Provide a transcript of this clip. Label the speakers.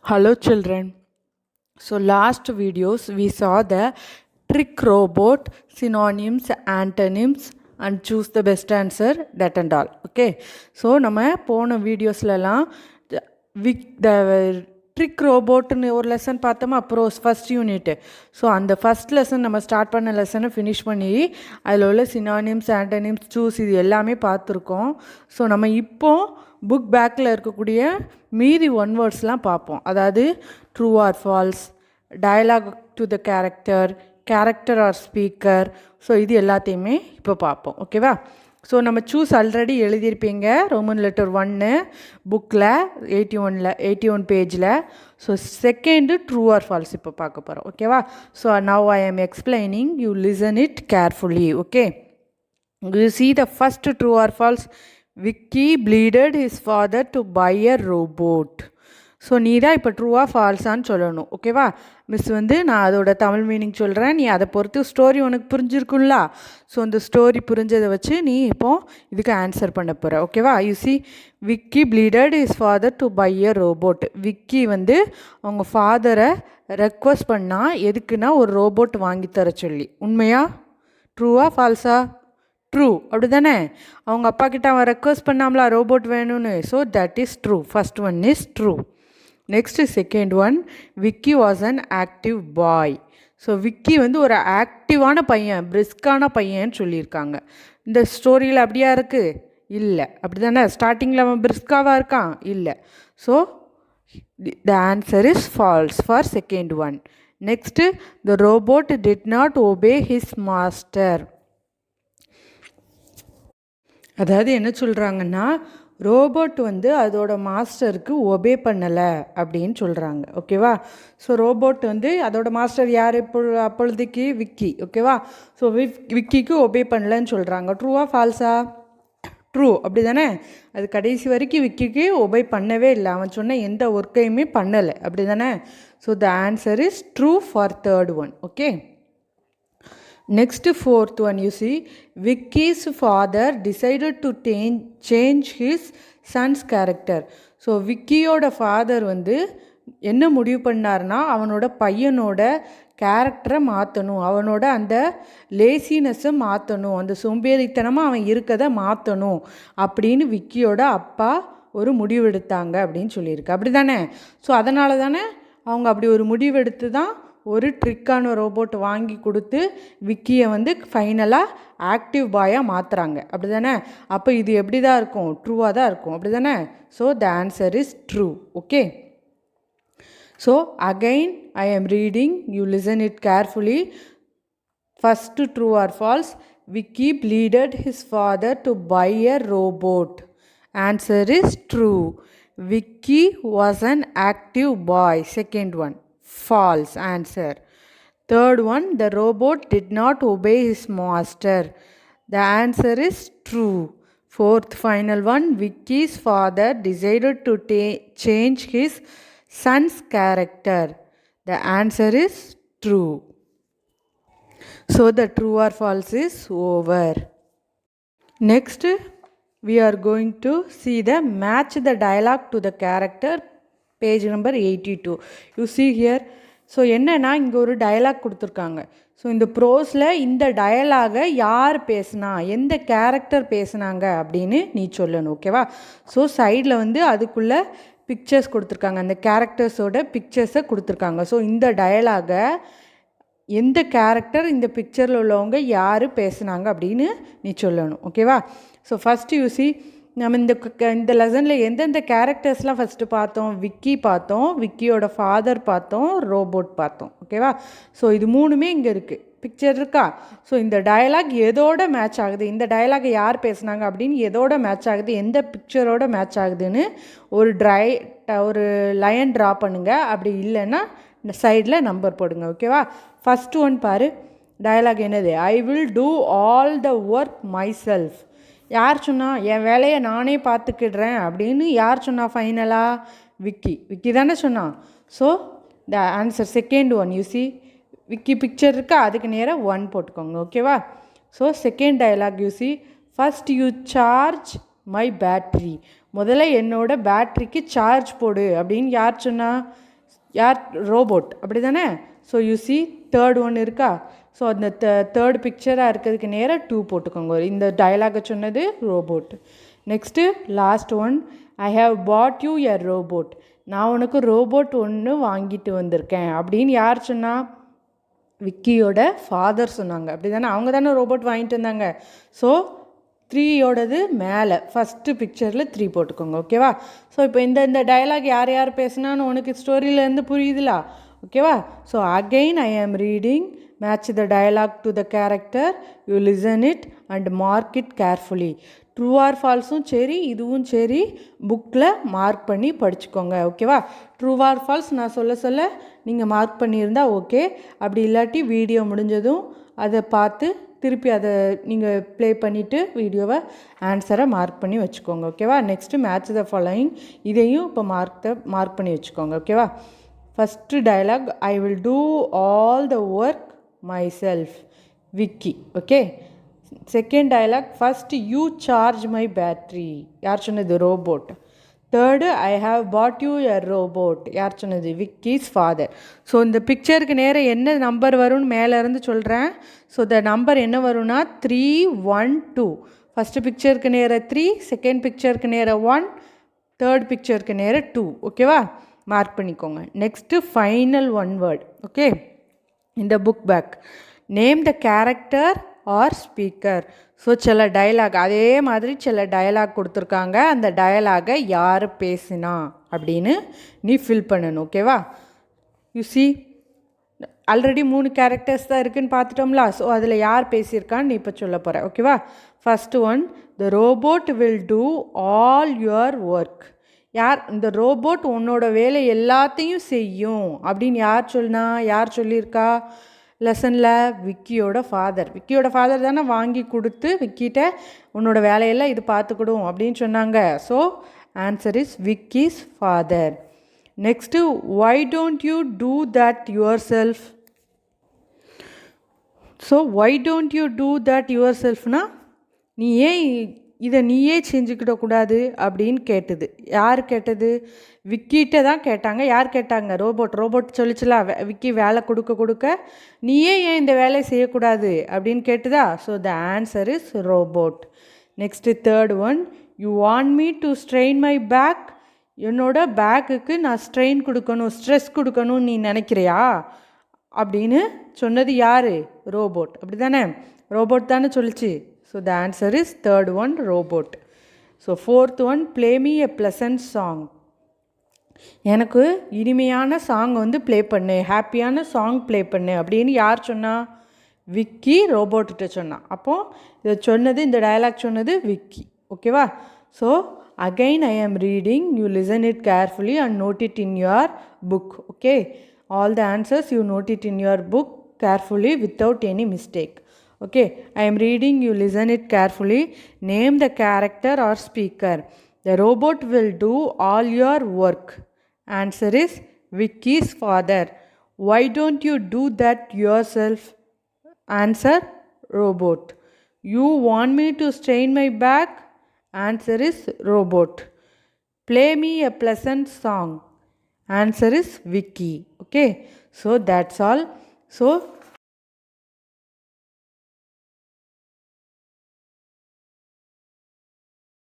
Speaker 1: Hello children. So last videos we saw the trick robot, synonyms, antonyms and choose the best answer, that and all. Okay. So நம்ம போன வீடியோஸ்லலாம் the trick ரோபோட்னு ஒரு lesson பார்த்தோமா, அப்புறம் first unit. So அந்த first lesson நம்ம start பண்ண லெசனை finish பண்ணி அதில் உள்ள சினானிம்ஸ் ஆண்டனிம்ஸ் சூஸ் இது எல்லாமே பார்த்துருக்கோம். ஸோ நம்ம இப்போது புக் பேக்கில் இருக்கக்கூடிய மீதி ஒன் வேர்ட்ஸ்லாம் பார்ப்போம். அதாவது true or false, dialogue to the character or speaker. So இது எல்லாத்தையுமே இப்போ பார்ப்போம். ஓகேவா? ஸோ நம்ம சூஸ் ஆல்ரெடி எழுதியிருப்பீங்க ரோமன் லெட்டர் 1 புக்கில் 81 பேஜில். So second true or false இப்போ பார்க்க போகிறோம். ஓகேவா? So now I am explaining, you listen it carefully. Okay, you see the first true or false. Vicky bleeded his father to buy a robot. So நீ தான் இப்போ ட்ரூவா ஃபால்ஸான்னு சொல்லணும். ஓகேவா? Miss நான் அதோட தமிழ் மீனிங் சொல்கிறேன், நீ அதை பொறுத்து ஸ்டோரி உனக்கு புரிஞ்சிருக்கும்ல. ஸோ அந்த ஸ்டோரி புரிஞ்சதை வச்சு நீ இப்போது இதுக்கு ஆன்சர் பண்ண போகிற. ஓகேவா? You see Vicky pleaded his father to buy a robot. Vicky அவங்க ஃபாதரை ரெக்வஸ்ட் பண்ணால் எதுக்குன்னா ஒரு ரோபோட் வாங்கி தர சொல்லி. உண்மையா? ட்ரூவா ஃபால்ஸா? ட்ரூ. அப்படி தானே? அவங்க அப்பா கிட்ட அவன் ரெக்வஸ்ட் பண்ணாமலா ரோபோட் வேணும்னு. So that is true. First one is true. Next second one, Vicky was an active bye. So Vicky ஒரு ஆக்டிவான பையன், பிரிஸ்கான பையன்னு சொல்லியிருக்காங்க. இந்த ஸ்டோரியில் அப்படியா இருக்குது? இல்லை. அப்படி தானே? ஸ்டார்டிங்கில் அவன் பிரிஸ்காவாக இருக்கான்? இல்லை. So the answer is false for second one. Next, the robot did not obey his master. அதாவது என்ன சொல்கிறாங்கன்னா, ரோபோட் அதோட மாஸ்டருக்கு ஒபே பண்ணலை அப்படின்னு சொல்கிறாங்க. ஓகேவா? ஸோ ரோபோட் அதோட மாஸ்டர் யார்? அப்பொழுதுக்கு விக்கி. ஓகேவா? ஸோ விக்கிக்கு ஒபே பண்ணலன்னு சொல்கிறாங்க. ட்ரூவா ஃபால்ஸா? ட்ரூ. அப்படி தானே? அது கடைசி வரைக்கும் விக்கிக்கு ஒபே பண்ணவே இல்லை, அவன் சொன்ன எந்த ஒர்க்கையுமே பண்ணலை. அப்படி தானே? So the answer is true for third one. Okay, next fourth one, you see Vicky's father decided to change his son's character. So விக்கியோட ஃபாதர் என்ன முடிவு பண்ணார்னா, அவனோட பையனோட கேரக்டரை மாற்றணும், அவனோட அந்த லேசினஸை மாற்றணும், அந்த சோம்பேறித்தனமாக அவன் இருக்கதை மாற்றணும் அப்படின்னு விக்கியோட அப்பா ஒரு முடிவெடுத்தாங்க அப்படின்னு சொல்லியிருக்கு. அப்படி தானே? ஸோ அதனால தானே அவங்க அப்படி ஒரு முடிவெடுத்து தான் ஒரு ட்ரிக்கான ரோபோட் வாங்கி கொடுத்து விக்கியை ஃபைனலாக ஆக்டிவ் பாயாக மாற்றுறாங்க. அப்படி தானே? அப்போ இது எப்படி தான் இருக்கும்? ட்ரூவாக தான் இருக்கும். அப்படி தானே? So the answer is true. Okay, so again I am reading, you listen it carefully. First true or false, Vicky pleaded his father to buy a robot. Answer is true. Vicky was an active boy. Second one, false answer. Third one, the robot did not obey his master. The answer is true. Fourth final one, Vicky's father decided to change his son's character. The answer is true. So the true or false is over. Next, we are going to see the match the dialogue to the character, page number 82. You see here. So என்னென்னா, இங்கே ஒரு dialogue கொடுத்துருக்காங்க. So இந்த ப்ரோஸில் இந்த டயலாகை யார் பேசுனா, எந்த character பேசுனாங்க அப்படின்னு நீ சொல்லணும். ஓகேவா? ஸோ சைடில் அதுக்குள்ளே பிக்சர்ஸ் கொடுத்துருக்காங்க, அந்த கேரக்டர்ஸோட பிக்சர்ஸை கொடுத்துருக்காங்க. ஸோ இந்த டயலாகை எந்த கேரக்டர், இந்த பிக்சரில் உள்ளவங்க யார் பேசுனாங்க அப்படின்னு நீ சொல்லணும். ஓகேவா? ஸோ ஃபஸ்ட்டு யூ see, நம்ம இந்த லெசனில் எந்தெந்த கேரக்டர்ஸ்லாம் ஃபஸ்ட்டு பார்த்தோம்? விக்கி பார்த்தோம், விக்கியோட ஃபாதர் பார்த்தோம், ரோபோட் பார்த்தோம். ஓகேவா? ஸோ இது மூணுமே இங்கே இருக்குது, பிக்சர் இருக்கா? ஸோ இந்த டயலாக் எதோட மேட்ச் ஆகுது, இந்த டயலாகை யார் பேசுனாங்க அப்படின்னு எதோட மேட்ச் ஆகுது, எந்த பிக்சரோட மேட்ச் ஆகுதுன்னு ஒரு லைன் ட்ரா பண்ணுங்கள். அப்படி இல்லைன்னா இந்த சைடில் நம்பர் போடுங்க. ஓகேவா? ஃபஸ்ட்டு ஒன் பாரு, டயலாக் என்னது? ஐ will do all the work my self. யார் சொன்னா? என் வேலையை நானே பார்த்துக்கிடுறேன் அப்படின்னு யார் சொன்னா? ஃபைனலாக விக்கி தானே சொன்னான். So the answer second one. You see Vicky picture இருக்கா, அதுக்கு நேராக 1 போட்டுக்கோங்க. ஓகேவா? So second dialogue you see, first you charge my battery. முதல்ல என்னோட பேட்ரிக்கு சார்ஜ் போடு அப்படின்னு யார் சொன்னா? யார்? ரோபோட், அப்படி தானே? So you see third one இருக்கா? ஸோ அந்த தேர்ட் பிக்சராக இருக்கிறதுக்கு நேராக 2 போட்டுக்கோங்க. இந்த டயலாகை சொன்னது robot. Next last one, I have bought you a robot. நான் உனக்கு ரோபோட் ஒன்று வாங்கிட்டு வந்திருக்கேன் அப்படின்னு யார் சொன்னா? விக்கியோட ஃபாதர் சொன்னாங்க, அப்படி தானே? அவங்க தானே ரோபோட் வாங்கிட்டு வந்தாங்க. ஸோ 3யோடது மேலே ஃபஸ்ட்டு பிக்சரில் 3 போட்டுக்கோங்க. ஓகேவா? ஸோ இப்போ இந்த டயலாக் யார் யார் பேசுனான்னு உனக்கு ஸ்டோரியிலேருந்து புரியுதுலா? ஓகேவா? So again I am reading, match the dialogue to the character, you listen it and mark it carefully. True or ஃபால்ஸும் சரி, இதுவும் சரி, புக்கில் மார்க் பண்ணி படிச்சுக்கோங்க. ஓகேவா? ட்ரூ ஆர் ஃபால்ஸ் நான் சொல்ல நீங்கள் மார்க் பண்ணியிருந்தா ஓகே. அப்படி இல்லாட்டி வீடியோ முடிஞ்சதும் அதை பார்த்து திருப்பி அதை நீங்கள் ப்ளே பண்ணிவிட்டு வீடியோவை ஆன்சரை மார்க் பண்ணி வச்சுக்கோங்க. ஓகேவா? நெக்ஸ்ட்டு மேட்ச் த ஃபாலோயிங், இதையும் இப்போ மார்க் பண்ணி வச்சுக்கோங்க. ஓகேவா? First dialogue, I will do all the work myself, Vicky. Okay. Second dialogue, first you charge my battery. யார் சொன்னது? Robot. Third, I have bought you a robot. யார் சொன்னது? Vicky's father. So இந்த பிக்சருக்கு நேரம் என்ன நம்பர் வரும்னு மேலேருந்து சொல்கிறேன். ஸோ த நம்பர் என்ன வரும்னா 3, 1, 2. ஃபஸ்ட்டு பிக்சருக்கு நேரம் 3, செகண்ட் பிக்சருக்கு நேரம் 1, தேர்ட் பிக்சருக்கு நேரம் 2. ஓகேவா? மார்க் பண்ணிக்கோங்க. Next final one word. Okay. இந்த book back, name the character or speaker. So சில டயலாக், அதே மாதிரி சில டயலாக் கொடுத்துருக்காங்க. அந்த டயலாகை யார் பேசினா அப்படின்னு நீ ஃபில் பண்ணணும். ஓகேவா? யூ சி ஆல்ரெடி 3 கேரக்டர்ஸ் தான் இருக்குதுன்னு பார்த்துட்டோம்ல. ஸோ அதில் யார் பேசியிருக்கான்னு நீ இப்போ சொல்ல போகிற. ஓகேவா? First one, the robot will do all your work. யார்? இந்த ரோபோட் உன்னோட வேலை எல்லாத்தையும் செய்யும் அப்படின்னு யார் சொல்லியிருக்கா லெசனில்? விக்கியோட ஃபாதர். விக்கியோட ஃபாதர் தானே வாங்கி கொடுத்து விக்கிட்ட உன்னோட வேலையெல்லாம் இது பார்த்துக்கிடும் அப்படின்னு சொன்னாங்க. So answer is Vicky's father. Next, why don't you do that yourself. So why don't you do that யுவர் செல்ஃப்னா, நீயே செஞ்சுக்கிடக்கூடாது அப்படின்னு கேட்டது. யார் கேட்டது? விக்கிட்ட தான் கேட்டாங்க. யார் கேட்டாங்க? ரோபோட் சொல்லிச்சுல, விக்கி வேலை கொடுக்க நீயே ஏன் இந்த வேலையை செய்யக்கூடாது அப்படின்னு கேட்டுதா? So the answer is robot. Next third one, you want me to strain my back. என்னோட பேக்குக்கு நான் ஸ்ட்ரெயின் கொடுக்கணும், ஸ்ட்ரெஸ் கொடுக்கணும்னு நீ நினைக்கிறியா அப்படின்னு சொன்னது யார்? ரோபோட். அப்படி தானே? ரோபோட் தானே சொல்லிச்சு. So the answer is third one, robot. So fourth one, play me a pleasant song. எனக்கு இனிமையான சாங் ப்ளே பண்ணு, ஹாப்பியான சாங் ப்ளே பண்ணு அப்படின்னு யார் சொன்னா? விக்கி ரோபோட்டிட்ட சொன்னான். அப்போது இதை சொன்னது, இந்த டயலாக் சொன்னது விக்கி. ஓகேவா? So again I am reading, you listen it carefully and note it in your book. Okay. All the answers you note it in your book carefully without any mistake. Okay, I am reading, you listen it carefully. Name the character or speaker. The robot will do all your work. Answer is Vicky's father. Why don't you do that yourself? Answer, robot. You want me to strain my back? Answer is robot. Play me a pleasant song. Answer is Vicky. Okay, so that's all. So